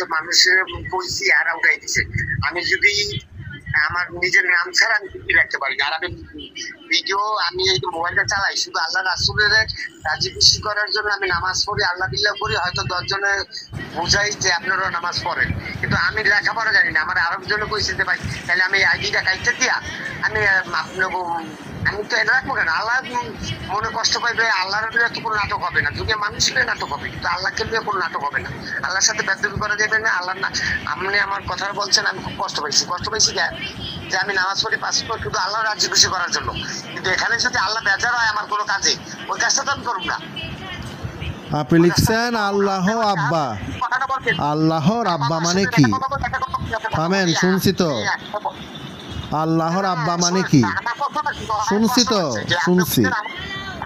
তো মানুষের কইছি আর উঠাই দিছে। আমি যদি আমার নিজের নাম ছাড়া আমি কি রাখতে পারি, আর আমি ভিডিও আমি এই মোবাইলটা চালাই শুধু আল্লাহ রাসূলের রাজি খুশি করার জন্য। আমি নামাজ পড়ি, আল্লাহ বিল্লাহ করি, হয়তো 10 জনে বুঝাই যে আপনারা নামাজ পড়েন, কিন্তু আমি লেখাপড়া জানি না। আমার আরব জনে কইছে যে ভাই তাহলে আমি আইডিটা কাইতে দিয়া আমি আপনাকে আমি তো এটা রাখবো কেন? আল্লাহ মনে কষ্ট পাইবে, আল্লাহর বিরুদ্ধে তো কোনো নাটক হবে না, দুনিয়া মানুষের নাটক হবে, কিন্তু আল্লাহকে নিয়ে কোনো নাটক হবে না। আল্লাহর সাথে বেদবি করা যাবে না। আল্লাহ না, আপনি আমার কথা বলছেন, আমি খুব কষ্ট পাইছি যে আমি নামাজ পড়ি 5 ওয়াক্ত শুধু আল্লাহর রাজি খুশি করার জন্য, কিন্তু এখানে যদি আল্লাহ বেজার হয় আমার কোনো কাজে, ওই কাজটা তো আমি করব না। আপনি লিখছেন আল্লাহ আব্বা। আল্লাহর আব্বা মানে কি? থামেন, শুনছি তো। আল্লাহর আব্বা মানে কি? শুনছি তো, শুনছি।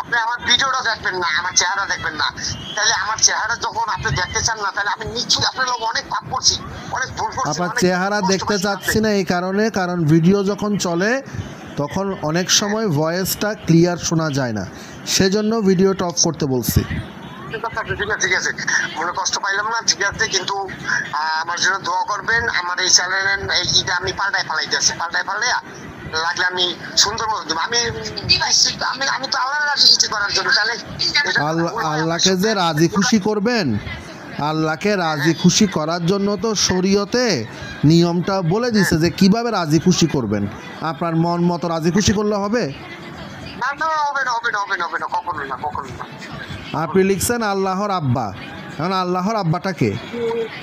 আপনি আমার ভিডিওটা দেখবেন না, আমার চেহারা দেখবেন না, তাহলে আমার চেহারা যখন আপনি দেখতে চান না, তাহলে আমি নিশ্চয়ই আপনার লোক অনেক পাপ করছি, অনেক ভুল করছি। আপনার চেহারা দেখতে চাচ্ছি না এই কারণে, কারণ ভিডিও যখন চলে তখন অনেক সময় ভয়েসটা ক্লিয়ার শোনা যায় না, সেজন্য ভিডিওটা অফ করতে বলছি। ঠিক আছে, মনে কষ্ট পাইলাম না, ঠিক আছে, কিন্তু আমার জন্য দোয়া করবেন। আমার এই চ্যানেলের এইটা আমি পাল্টাই ফালাইয়া লাগলে আমি সুন্দর মতো দেবো। আমি আমি তো আল্লাহর রাজি খুশি করার জন্য, তাহলে আল্লাহকে যে রাজি খুশি করবেন, আল্লাহকে রাজি খুশি করার জন্য তো শরীয়তে নিয়মটা বলে দিছে যে কিভাবে রাজি খুশি করবেন। আপনার মন মতো রাজি খুশি করলে হবে? না না, হবে না, কখনো না। আপনি লিখছেন আল্লাহর আব্বা, এখন আল্লাহর আব্বাটা কে?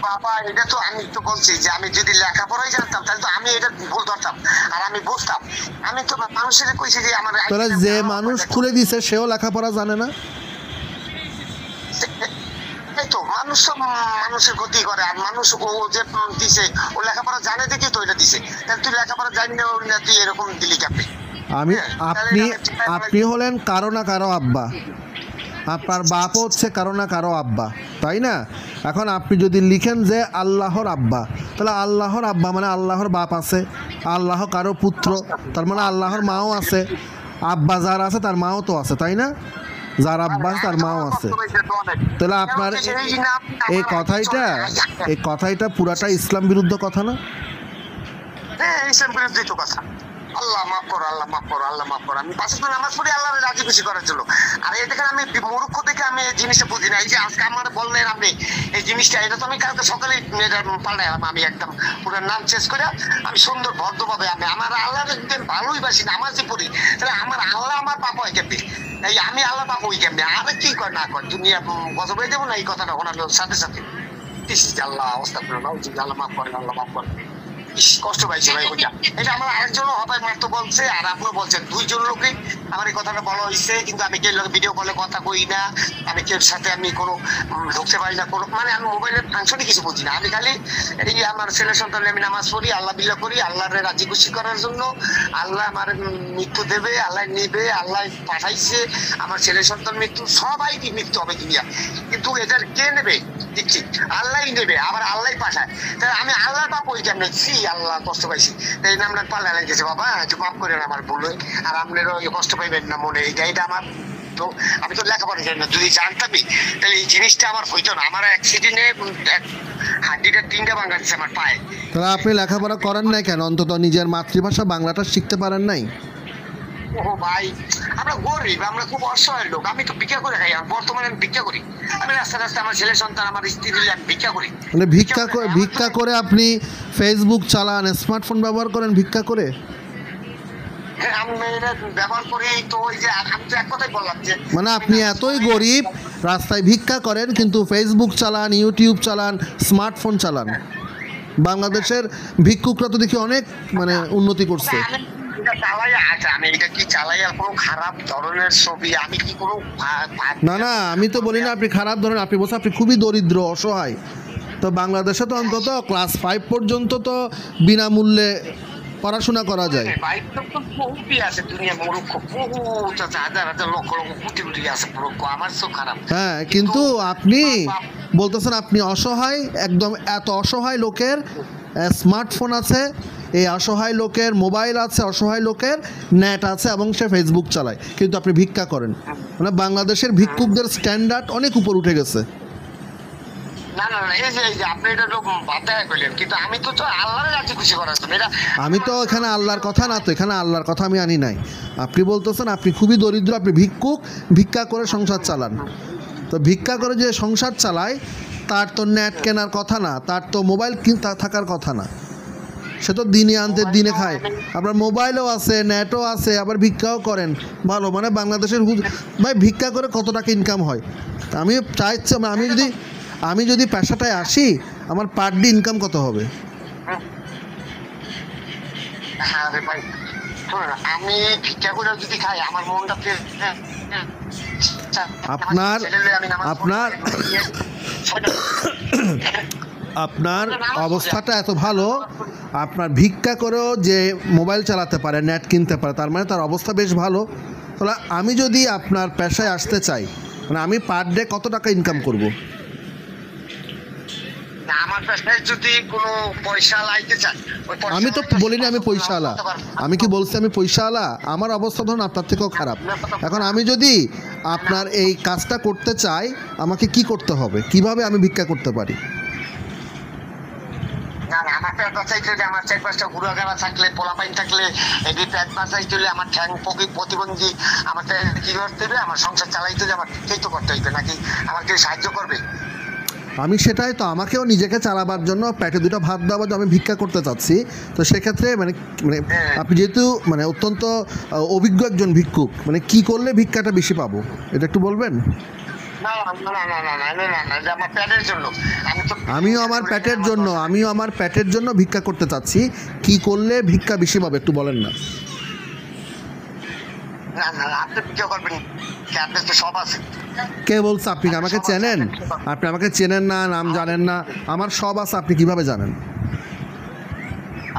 বাবা, এটা তো আমি তো বলছি যে আমি যদি লেখাপড়াই জানতাম তাহলে তো আমি এটা ভুল ধরতাম আর আমি বুঝতাম। আমি তো মানুষের কইছি যে আমার তাহলে যে মানুষ খুলে দিছে সেও লেখাপড়া জানে না? এই তো মানুষ মানুষের ক্ষতি করে, আর মানুষ ও যে দিছে ও লেখাপড়া জানে দেখি তো এটা দিছে। তাহলে তুই লেখাপড়া জানি না, তুই এরকম দিলি কেমনে? আপনি হলেন কারো না কারো আব্বা, আপনার বাপ হচ্ছে কারো না কারো আব্বা, তাই না? এখন আপনি যদি লিখেন যে আল্লাহর আব্বা, তাহলে আল্লাহর আব্বা মানে আল্লাহর বাপ আছে, আল্লাহ কারো পুত্র, তার মানে আল্লাহর মাও আছে। আব্বা যার আছে তার মাও তো আছে, তাই না? যার আব্বা আছে তার মাও আছে। তাহলে আপনার এই কথাইটা পুরাটা ইসলাম বিরুদ্ধ কথা না? হ্যাঁ, ইসলাম বিরোধী তো কথা। আল্লাহ মাফ করো, আল্লাহ মাফ করো, আল্লাহ মাফ করো। আমি 5 ওয়াক্ত নামাজ পড়ি আল্লাহর রাজি খুশি করার জন্য। আর এই দেখেন আমি মূর্খ দেখে আমি এই জিনিসটা বুঝি না। এই যে আজকে আমার বললেন আপনি এই জিনিসটা, এটা তো আমি কালকে সকালে পাল্টাইলাম। আমি একদম পুরো নাম চেঞ্জ করে আমি সুন্দর ভদ্রভাবে আমি আমার আল্লাহ ভালোই বাসি, নামাজই পড়ি, তাহলে আমার আল্লাহ আমার পাপ হয় কেমনি? এই আমি আল্লাহ পাপ হই কেমনি? আরে কি করে না করে দুনিয়া গজব হয়ে দেবো না এই কথাটা ওনার সাথে সাথে। আল্লাহ অবস্থা করে না, আল্লাহ মাফ করেন, আল্লাহ মাফ করেন। কষ্ট পাইছে ভাই, বুঝা এটা আমার আরেকজন হবে মাত্র বলছে, আর আপনিও বলছেন, 2 জন লোকে আমার এই কথাটা বলা হয়েছে। কিন্তু আমি কেউ ভিডিও কলে কথা কই না, আমি কেউ সাথে আমি কোনো ঢুকতে পারি না, কোনো মানে আমি মোবাইলের ফাংশনই কিছু বুঝি না। আমি খালি এই আমার ছেলে সন্তান আমি নামাজ পড়ি, আল্লাহ বিল্লাহ করি, আল্লাহর রাজি খুশি করার জন্য। আল্লাহ আমার মৃত্যু দেবে, আল্লাহ নেবে, আল্লাহ পাঠাইছে আমার ছেলে সন্তান মৃত্যু, সবাই মৃত্যু হবে দুনিয়া, কিন্তু এটার কে নেবে? ঠিক আল্লাহ নেবে, আবার আল্লাহ পাঠায়। তাহলে আমি আল্লাহর পাপ ওই কেমন? আল্লাহ কষ্ট পাইছি, এই নাম না পাল্লা লাগতেছে। বাবা একটু মাফ করেন আমার ভুল, আর আপনারও কষ্ট পাইবেন না মনে। এটা আমার তো আমি তো লেখাপড়া জানি না, যদি জানতামই তাহলে এই জিনিসটা আমার হইতো না। আমার অ্যাক্সিডেন্টে হাড্ডিটা 3টা ভাঙা দিচ্ছে আমার পায়ে। তাহলে আপনি লেখাপড়া করেন নাই কেন? অন্তত নিজের মাতৃভাষা বাংলাটা শিখতে পারেন নাই? ও ভাই, আমরা গরিব, আমরা খুব অসহায় লোক। আমি তো ভিক্ষা করে খাই, বর্তমানে আমি ভিক্ষা করি। আমি রাস্তা আমার ছেলে সন্তান আমার স্ত্রী আমি ভিক্ষা করি। মানে ভিক্ষা করে আপনি ফেসবুক চালান, স্মার্টফোন ব্যবহার করেন ভিক্ষা করে? হ্যাঁ, আমি এটা ব্যবহার করি। তো ওই যে আমি তো এক কথাই বললাম যে মানে আপনি এতই গরিব, রাস্তায় ভিক্ষা করেন কিন্তু ফেসবুক চালান, ইউটিউব চালান, স্মার্টফোন চালান। বাংলাদেশের ভিক্ষুকরা তো দেখি অনেক মানে উন্নতি করছে। আমি এটা কি চালাই আর কোনো খারাপ ধরনের ছবি? আমি কি কোনো না, আমি তো বলি না আপনি খারাপ ধরনের, আপনি বলছেন আপনি খুবই দরিদ্র অসহায়। তো বাংলাদেশে তো অন্তত ক্লাস 5 পর্যন্ত তো বিনামূল্যে পড়াশোনা করা যায়। হ্যাঁ, কিন্তু আপনি বলতেছেন আপনি অসহায়, একদম এত অসহায় লোকের স্মার্টফোন আছে, এই অসহায় লোকের মোবাইল আছে, অসহায় লোকের নেট আছে এবং সে ফেসবুক চালায়, কিন্তু আপনি ভিক্ষা করেন। মানে বাংলাদেশের ভিক্ষুকদের স্ট্যান্ডার্ড অনেক উপর উঠে গেছে। না না না, এই যে আপনি এটা তো বাধ্য করলেন, কিন্তু আমি তো তো আল্লাহর রাজি খুশি করার জন্য এটা। আমি তো এখানে আল্লাহর কথা না, তো এখানে আল্লাহর কথা আমি আনি নাই। আপনি বলতেছেন আপনি খুবই দরিদ্র, আপনি ভিক্ষুক, ভিক্ষা করে সংসার চালান। তো ভিক্ষা করে যে সংসার চালায় তার তো নেট কেনার কথা না, তার তো মোবাইল থাকার কথা না। সে তো দিনে আনতে দিনে খায়। আপনার মোবাইলও আছে, নেটও আছে, আবার ভিক্ষাও করেন। ভালো, মানে বাংলাদেশের ভাই ভিক্ষা করে কত টাকা ইনকাম হয়? তা আমি চাইছি আমি যদি পেশাটায় আসি, আমার পার ডে ইনকাম কত হবে? হ্যাঁ রে ভাই, শোনেন, আমি ভিক্ষা করে যদি খাই আমার মনটা আপনার অবস্থাটা এত ভালো, আপনার ভিক্ষা করেও যে মোবাইল চালাতে পারে, নেট কিনতে পারে, তার মানে তার অবস্থা বেশ ভালো। তাহলে আমি যদি আপনার পেশায় আসতে চাই, মানে আমি পার ডে কত টাকা ইনকাম করব? আমার পেশায় যদি কোনো পয়সা লাইতে চাই, আমি তো বলিনি আমি পয়সাওয়ালা। আমি কি বলছি আমি পয়সাওয়ালা? আমার অবস্থা ধরুন আপনার থেকেও খারাপ। এখন আমি যদি আপনার এই কাজটা করতে চাই, আমাকে কি করতে হবে? কিভাবে আমি ভিক্ষা করতে পারি? না না, আমার পেট বাঁচাই চলে, আমার চার পাঁচটা ঘুরাঘাড়া থাকলে, পোলাপাইন থাকলে, এটি পেট বাঁচাই চলে, আমার ঠ্যাং প্রতিবন্ধী, আমার কি করতে হবে? আমার সংসার চালাই চলে, আমার সেই তো করতে হইবে, নাকি আমার কেউ সাহায্য করবে? আমি সেটাই তো, আমাকেও নিজেকে চালাবার জন্য পেটে দুটো ভাত দেওয়ার জন্য আমি ভিক্ষা করতে চাচ্ছি। তো সেক্ষেত্রে মানে মানে আপনি যেহেতু মানে অত্যন্ত অভিজ্ঞ একজন ভিক্ষুক, মানে কি করলে ভিক্ষাটা বেশি পাবো এটা একটু বলবেন? না না না না না না না না না, আমার পেটের জন্য। আমিও আমার পেটের জন্য ভিক্ষা করতে চাচ্ছি। কি করলে ভিক্ষা বেশি পাবে একটু বলেন না? না না, আপনি ভিক্ষা করবেন, আপনার তো সব আছে। কে বলছে? আপনি আমাকে চেনেন? আপনি আমাকে চেনেন না, নাম জানেন না, আমার সব আছে, আপনি কিভাবে জানেন?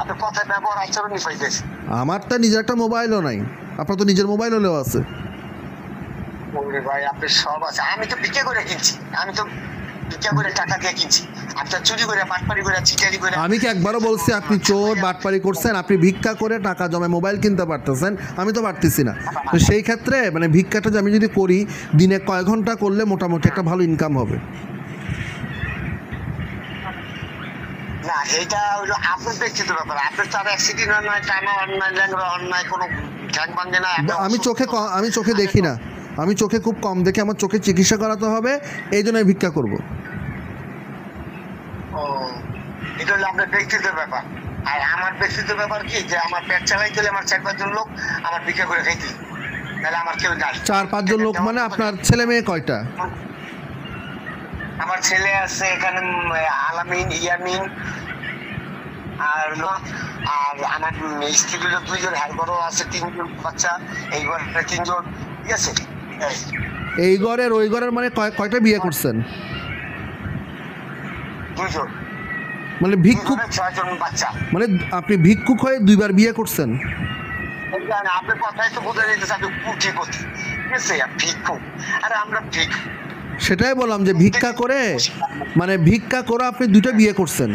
আপনার কথায় ব্যবহার আচরণই পাইতেছে। আমার তো নিজের একটা মোবাইলও নাই, আপনার তো নিজের মোবাইল হলেও আছে। ভাই আপনার সব আছে, আমি তো ভিক্ষা করে কিনছি, আমি তো ভিক্ষা করে টাকা দিয়ে কিনছি, আমি তো চুরি করে, বাটপারি করে, চিটারি করে। আমি কি একবারও বলছি আপনি চোর বাটপারি করছেন? আপনি ভিক্ষা করে টাকা জমে মোবাইল কিনতে পারতেছেন, আমি তো পারতেছি না। তো সেই ক্ষেত্রে মানে ভিক্ষাটা যে আমি যদি করি, দিনে কয় ঘন্টা করলে মোটামুটি একটা ভালো ইনকাম হবে? না, এটা হলো আপনার ব্যক্তিগত ব্যাপার। আপনার তো আর অ্যাক্সিডেন্ট নয়, টানা অন্যায়, ল্যাংড়া অন্যায়, কোনো ঠ্যাং ভাঙে না। আমি চোখে দেখি না, আমি চোখে খুব কম দেখি, আমার চোখে চিকিৎসা করাতে হবে, এই জন্য আমি ভিক্ষা করবো। ও, এটা হলো আপনার ব্যক্তিগত ব্যাপার। আর আমার ব্যক্তিগত ব্যাপার কি, যে আমার পেট চালাইতে হলে আমার 4-5 জন লোক আমার ভিক্ষা করে খাইতে, তাহলে আমার কেউ নাই। 4-5 জন লোক মানে আপনার ছেলে মেয়ে কয়টা? আমার ছেলে আছে এখানে, আলামিন, ইয়ামিন, আর আমার স্ত্রীর 2 জন, হ্যাঁ বড় আছে 3 জন বাচ্চা, এই ঘরে 3 জন, ঠিক আছে। এই ঘরের ওই ঘরের মানে কয়টা বিয়ে করছেন? 2 জন, মানে ভিক্ষুক, 6 জন বাচ্চা। মানে আপনি ভিক্ষুক হয়ে 2বার বিয়ে করছেন? আপনার কথাই তো বোঝা যাইতেছে আপনি কুঠি করতে, ঠিক আছে, ভিক্ষুক। আরে আমরা ভিক্ষুক, সেটাই বললাম যে ভিক্ষা করে, মানে ভিক্ষা করে আপনি 2টা বিয়ে করছেন।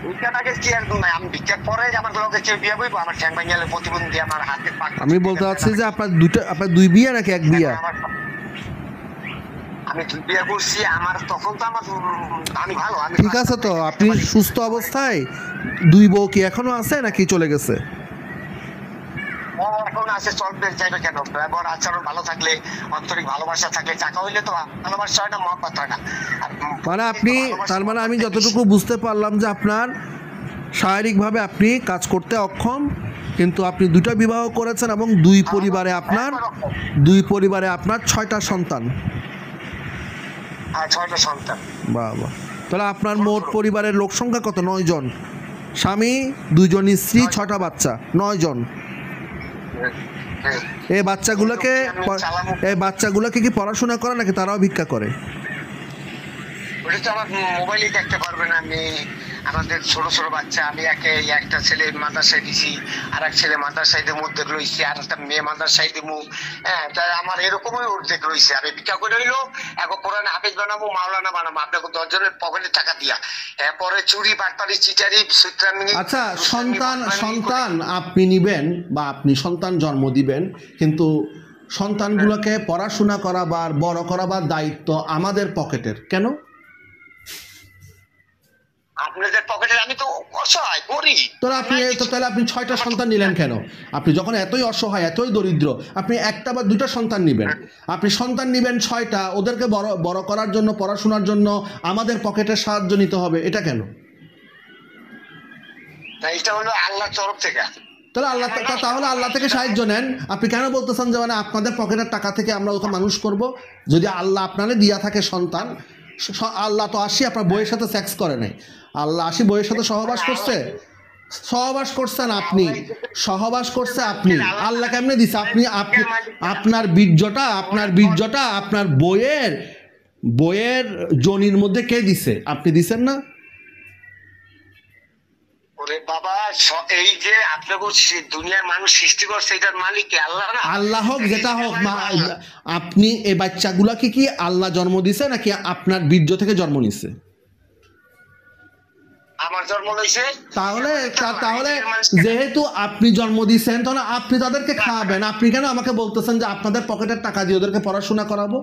ভিক্ষাটাকে কি আর নাই, আমি ভিক্ষার পরে আমার লোকে কেউ বিয়ে বইবো, আমার ঠ্যাং ভাঙে গেলে প্রতিবন্ধী, আমার হাতে পাক। আমি বলতে চাচ্ছি যে আপনার 2 বিয়ে নাকি 1 বিয়ে? আমি 2 বিয়ে করছি, আমার তখন তো আমার আমি ভালো, আমি ঠিক আছে। তো আপনি সুস্থ অবস্থায় 2 বউ কি এখনো আছে নাকি চলে গেছে? এখন আছে, চলবে, চাইবে কেন? ব্যবহার আচরণ ভালো থাকলে, আন্তরিক ভালোবাসা থাকলে, টাকা হইলে তো ভালোবাসা হয় না, মহব্বত হয় না। মানে আপনি, তার মানে আমি যতটুকু বুঝতে পারলাম যে আপনার শারীরিকভাবে আপনি কাজ করতে অক্ষম, কিন্তু আপনি 2টা বিবাহ করেছেন এবং 2 পরিবারে আপনার 6টা সন্তান। আর 6টা সন্তান। বাহ বাহ। তাহলে আপনার মোট পরিবারের লোক সংখ্যা কত? 9 জন। স্বামী, 2 জন স্ত্রী, 6টা বাচ্চা, 9 জন। এই বাচ্চাগুলোকে কি পড়াশোনা করে নাকি তারাও ভিক্ষা করে? ওটা তো আমার মোবাইলে দেখতে পারবেন। আমি আমাদের ছোট ছোট বাচ্চা, আমি একটা ছেলে মাদ্রাসায় দিছি, আর এক ছেলে মাদ্রাসায় মধ্যে রয়েছে, আর একটা মেয়ে মাদ্রাসায় দিমু। হ্যাঁ, তাই আমার এরকমই অর্ধেক রয়েছে। আমি ভিক্ষা করে হইলো এখন কোরআন হাফেজ বানাবো, মাওলানা বানাবো, আপনাকে 10 জনের পকেটে টাকা দিয়া, পরে চুরি, বাটপারি, চিটারি, সুতরামি। আচ্ছা, সন্তান আপনি নিবেন বা আপনি সন্তান জন্ম দিবেন, কিন্তু সন্তানগুলোকে পড়াশোনা করাবার, বড় করাবার দায়িত্ব আমাদের পকেটের, কেন? আপনাদের পকেটে আমি তো অসহায় গরিব। তাহলে আপনি 6টা সন্তান নিলেন কেন? আপনি যখন এতই অসহায়, এতই দরিদ্র, আপনি একটা বা দুইটা সন্তান নেবেন। আপনি সন্তান নেবেন 6টা, ওদেরকে বড় বড় করার জন্য, পড়াশোনার জন্য আমাদের পকেটের সাহায্য নিতে হবে, এটা কেন? এটা হলো আল্লাহর তরফ থেকে। তাহলে আল্লাহ থেকে সাহায্য নেন। আপনি কেন বলতেছেন যে মানে আপনাদের পকেটের টাকা থেকে আমরা ওকে মানুষ করব? যদি আল্লাহ আপনারে দিয়া থাকে সন্তান, আল্লাহ তো আসি আপনার বইয়ের সাথে সেক্স করে নাই, আল্লাহ আসি বইয়ের সাথে সহবাস করছে? সহবাস করছেন আপনি, সহবাস করছে আপনি। আল্লাহ কেমনে দিছে? আপনি আপনার বীর্যটা আপনার বইয়ের জনির মধ্যে কে দিছে? আপনি দিছেন না? ওরে বাবা, এই যে আপনাকে দুনিয়ার মানুষ সৃষ্টি করছে এটার মালিক কে? আল্লাহ না? আল্লাহ হোক যেটা হোক, আপনি এই বাচ্চাগুলাকে কি আল্লাহ জন্ম দিছে নাকি আপনার বীর্য থেকে জন্ম নিছে? আমার জন্ম হইছে। তাহলে যেহেতু আপনি জন্ম দিচ্ছেন, তাহলে আপনি তাদেরকে খাওয়াবেন। আপনি কেন আমাকে বলতেছেন যে আপনাদের পকেটের টাকা দিয়ে ওদেরকে পড়াশোনা করাবো?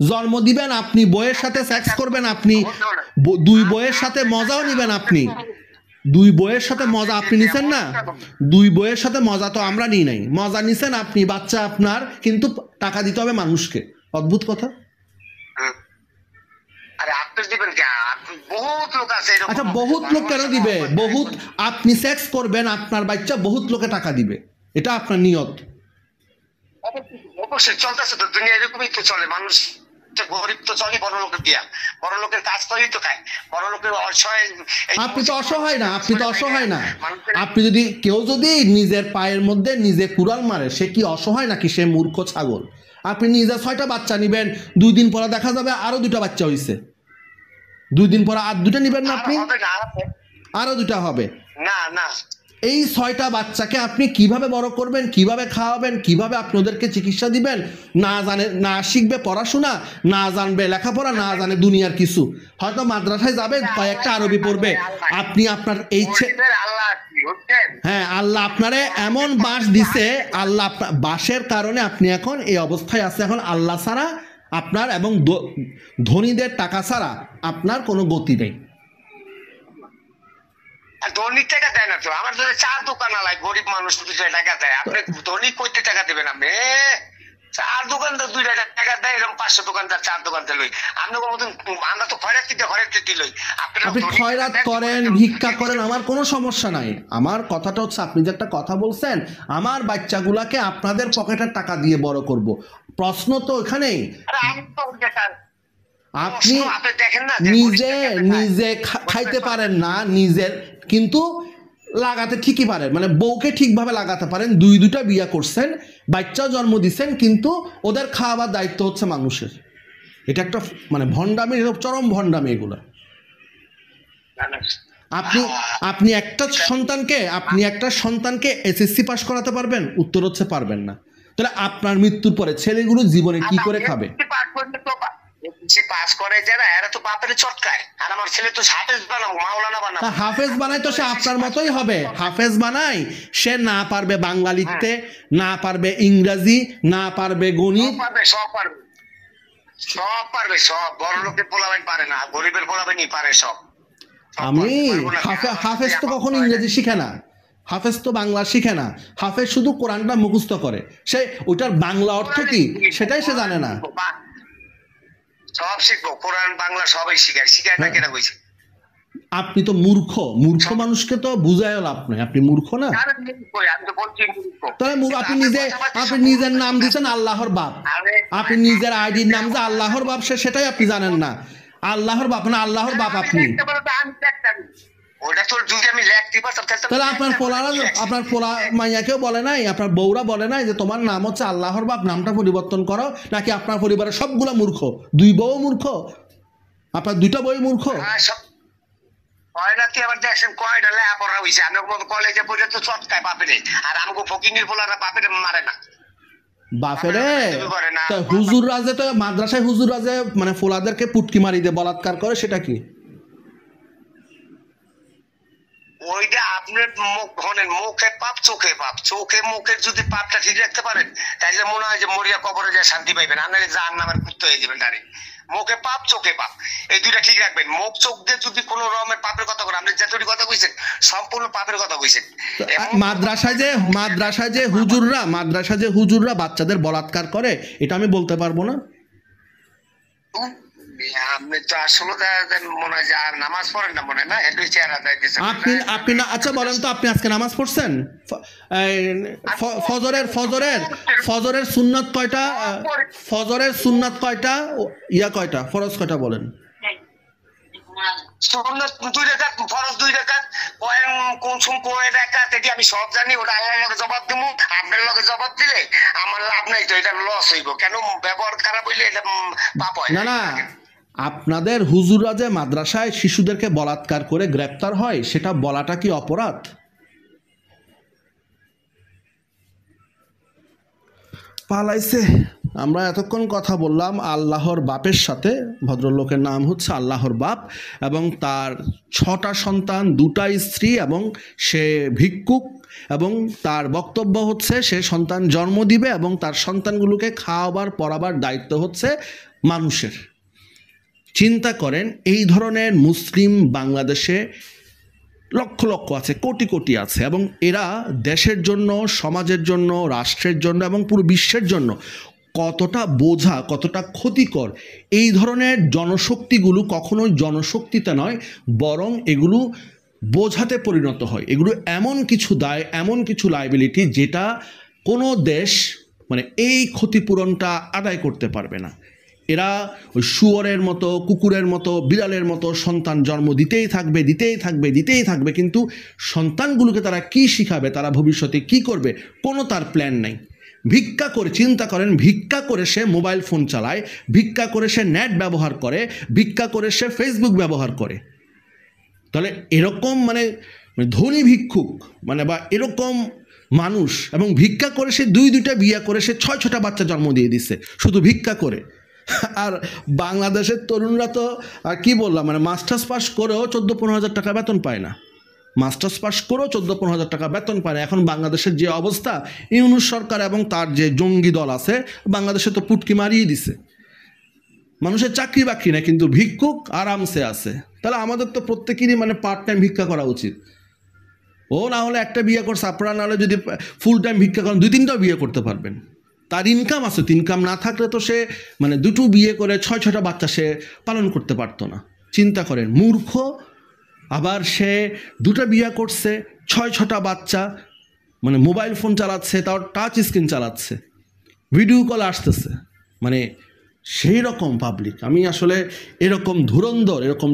জন্ম দিবেন আপনি, বইয়ের সাথে সেক্স করবেন আপনি, 2 বইয়ের সাথে মজাও নিবেন আপনি। 2 বইয়ের সাথে মজা আপনি নিছেন না? 2 বইয়ের সাথে মজা তো আমরা নিই নাই, মজা নিছেন আপনি, বাচ্চা আপনার, কিন্তু টাকা দিতে হবে মানুষকে। অদ্ভুত কথা। আচ্ছা, বহুত লোক কেন দিবে? আপনি সেক্স করবেন, আপনার বাচ্চা বহুত লোকে টাকা দিবে, এটা আপনার নিয়ত। অবশ্যই চলতেছে তো, দুনিয়া এরকমই তো চলে। মানুষ গরিব তো চলে বড় লোকের দিয়া, বড় লোকের কাজ করেই তো খায়। বড় লোকের অসহায়। আপনি তো অসহায় না। আপনি যদি কেউ যদি নিজের পায়ের মধ্যে নিজে কুড়াল মারে, সে কি অসহায় নাকি সে মূর্খ ছাগল? আপনি নিজে 6টা বাচ্চা নিবেন, 2 দিন পরে দেখা যাবে আরো 2টা বাচ্চা হইছে, 2 দিন পরে আর 2টা নিবেন না আপনি, আরো 2টা হবে। না, এই 6টা বাচ্চাকে আপনি কিভাবে বড় করবেন, কিভাবে খাওয়াবেন, কিভাবে আপনি ওদেরকে চিকিৎসা দিবেন? না শিখবে পড়াশোনা, না জানবে লেখাপড়া, না জানে দুনিয়ার কিছু। হয়তো মাদ্রাসায় যাবে, কয়েকটা আরবি পড়বে। আপনি আপনার হ্যাঁ, আল্লাহ আপনারে এমন বাস দিছে, আল্লাহ বাসের কারণে আপনি এখন এই অবস্থায় আছে। এখন আল্লাহ ছাড়া আপনার এবং ধনীদের টাকা ছাড়া আপনার কোনো গতি নেই। ধনী টাকা দেয় না তো, আমার যদি 4 দোকান আলাই, গরিব মানুষ 2 টাকা দেয়। আপনি ধনী কইতে টাকা দেবেন? আপনি 4 দোকানদার 2 টাকা দেয়, এরকম 500 দোকানদার 4 দোকানদার লই। আমরা তো খয়রাতি লই। আপনি খয়রাত করেন, ভিক্ষা করেন, আমার কোনো সমস্যা নাই। আমার কথাটা হচ্ছে, আপনি যে একটা কথা বলছেন, আমার বাচ্চাগুলাকে আপনাদের পকেটের টাকা দিয়ে বড় করব, প্রশ্ন তো এখানেই। আপনি নিজে খাইতে পারেন না, নিজের কিন্তু লাগাতে ঠিকই পারেন, মানে বউকে ঠিকভাবে লাগাতে পারেন। 2টা বিয়ে করছেন, বাচ্চাও জন্ম দিচ্ছেন, কিন্তু ওদের খাওয়াবার দায়িত্ব হচ্ছে মানুষের। এটা একটা মানে ভণ্ডামি, চরম ভণ্ডামি এগুলো। আপনি একটা সন্তানকে SSC পাস করাতে পারবেন? উত্তর হচ্ছে পারবেন না। তাহলে আপনার মৃত্যুর পরে ছেলেগুলো জীবনে কি করে খাবে? পাস করে যারা, এরা তো বাপের চটকায়। আর আমার ছেলে তো হাফেজ বানাবো, মাওলানা বানাবো। হাফেজ বানাই তো সে আপনার মতোই হবে। হাফেজ বানাই, সে না পারবে বাংলা লিখতে, না পারবে ইংরাজি, না পারবে গণিত। সব পারবে। বড় লোকের পোলাবেন পারে না, গরিবের পোলাবেনই পারে সব। হাফেজ তো কখনো ইংরেজি শিখে না, হাফেজ তো বাংলা শিখে না, হাফেজ শুধু কোরআনটা মুখস্থ করে। সে ওইটার বাংলা অর্থ কি সেটাই সে জানে না। সব শিখবো, কোরআন বাংলা সবাই শিখায় না কেনা হয়েছে। আপনি তো মূর্খ মানুষকে তো বুঝায় লাভ নাই, আপনি মূর্খ না? তাহলে আপনি নিজের নাম দিচ্ছেন আল্লাহর বাপ, আপনি নিজের আইডির নাম যে আল্লাহর বাপ, সেটাই আপনি জানেন না। আল্লাহর বাপ না, আল্লাহর বাপ আপনি। তাহলে আপনার পোলা মাইয়াকেও বলে নাই, আপনার বউরা বলে নাই যে তোমার নাম হচ্ছে আল্লাহর বাপ, নামটা পরিবর্তন করো? নাকি আপনার পরিবারের সবগুলা মূর্খ? 2 বউ মূর্খ, আপনার 2টা বই মূর্খ? বাপেরে হুজুর রাজে তো মাদ্রাসায় হুজুর রাজে মানে ফোলাদেরকে পুটকি মারি দিয়ে বলাৎকার করে, সেটা কি? ওইটা আপনার মুখ ধরেন, মুখে পাপ চোখে পাপ। মুখের যদি পাপটা ঠিক রাখতে পারেন, তাহলে মনে হয় যে মরিয়া কবরে যায় শান্তি পাইবেন। আপনার জাহান্নামের কুত্তা হয়ে যাবেন ডাইরেক্ট। মুখে পাপ চোখে পাপ, এই দুইটা ঠিক রাখবেন। মুখ চোখ দিয়ে যদি কোনো রকমের পাপের কথা করেন, আপনি যতটি কথা কইছেন সম্পূর্ণ পাপের কথা কইছেন। মাদ্রাসায় যে হুজুররা বাচ্চাদের বলাৎকার করে, এটা আমি বলতে পারবো না? আপনি তো আসলে মনে হয় যে আর নামাজ পড়েন না, মনে হয় না, একটু চেহারা যাইতেছে। আপনি না, আচ্ছা বলেন তো, আপনি আজকে নামাজ পড়ছেন? ফজরের সুন্নাত কয়টা? ফজরের সুন্নাত কয়টা? ইয়া কয়টা? ফরজ কয়টা বলেন? দুই রাকাত, ফরজ 2 রাকাত, কয় রাকাত, এটি আমি সব জানি। ওটা আল্লাহর লগে জবাব দিব, আপনার লগে জবাব দিলে আমার লাভ নাই তো, এটা লস হইব। কেন ব্যবহার খারাপ হইলে এটা পাপ হয় না, আপনাদের হুজুররা যে মাদ্রাসায় শিশুদেরকে বলাৎকার করে গ্রেপ্তার হয়, সেটা বলাটা কি অপরাধ? পালাইছে। আমরা এতক্ষণ কথা বললাম আল্লাহর বাপের সাথে। ভদ্রলোকের নাম হচ্ছে আল্লাহর বাপ, এবং তার 6টা সন্তান, 2টা স্ত্রী, এবং সে ভিক্ষুক, এবং তার বক্তব্য হচ্ছে সে সন্তান জন্ম দিবে এবং তার সন্তানগুলোকে খাওয়াবার পড়াবার দায়িত্ব হচ্ছে মানুষের। চিন্তা করেন, এই ধরনের মুসলিম বাংলাদেশে লক্ষ লক্ষ আছে, কোটি কোটি আছে, এবং এরা দেশের জন্য, সমাজের জন্য, রাষ্ট্রের জন্য এবং পুরো বিশ্বের জন্য কতটা বোঝা, কতটা ক্ষতিকর। এই ধরনের জনশক্তিগুলো কখনোই জনশক্তিতে নয়, বরং এগুলো বোঝাতে পরিণত হয়। এগুলো এমন কিছু দায়, এমন কিছু লায়াবিলিটি, যেটা কোনো দেশ মানে এই ক্ষতিপূরণটা আদায় করতে পারবে না। এরা ওই শুয়োরের মতো, কুকুরের মতো, বিড়ালের মতো সন্তান জন্ম দিতেই থাকবে, কিন্তু সন্তানগুলোকে তারা কি শিখাবে, তারা ভবিষ্যতে কি করবে, কোনো তার প্ল্যান নাই। ভিক্ষা করে, চিন্তা করেন, ভিক্ষা করে সে মোবাইল ফোন চালায়, ভিক্ষা করে সে নেট ব্যবহার করে, ভিক্ষা করে সে ফেসবুক ব্যবহার করে। তাহলে এরকম মানে ধনী ভিক্ষুক বা এরকম মানুষ, এবং ভিক্ষা করে সে 2টা বিয়ে করে সে 6টা বাচ্চা জন্ম দিয়ে দিচ্ছে শুধু ভিক্ষা করে। আর বাংলাদেশের তরুণরা তো আর কি বললাম, মাস্টার্স পাস করেও 14-15 হাজার টাকা বেতন পায় না। মাস্টার্স পাস করেও 14-15 হাজার টাকা বেতন পায় না। এখন বাংলাদেশের যে অবস্থা, ইউনূস সরকার এবং তার যে জঙ্গি দল আছে বাংলাদেশে তো পুটকি মারিয়ে দিছে। মানুষের চাকরি বাকরি না, কিন্তু ভিক্ষুক আরামসে আছে। তাহলে আমাদের তো প্রত্যেকেরই পার্ট টাইম ভিক্ষা করা উচিত। ও না হলে একটা বিয়ে করছে, আপনারা না হলে যদি ফুল টাইম ভিক্ষা করেন 2-3টাও বিয়ে করতে পারবেন। তার ইনকাম আছে, ইনকাম না থাকলে তো সে 2টো বিয়ে করে 6-6টা বাচ্চা সে পালন করতে পারতো না। চিন্তা করেন, মূর্খ। আবার সে 2টা বিয়ে করছে, 6-6টা বাচ্চা, মোবাইল ফোন চালাচ্ছে, তাও টাচ স্ক্রিন চালাচ্ছে, ভিডিও কল আসতেছে, সেই রকম পাবলিক। আমি আসলে এরকম ধুরন্ধর, এরকম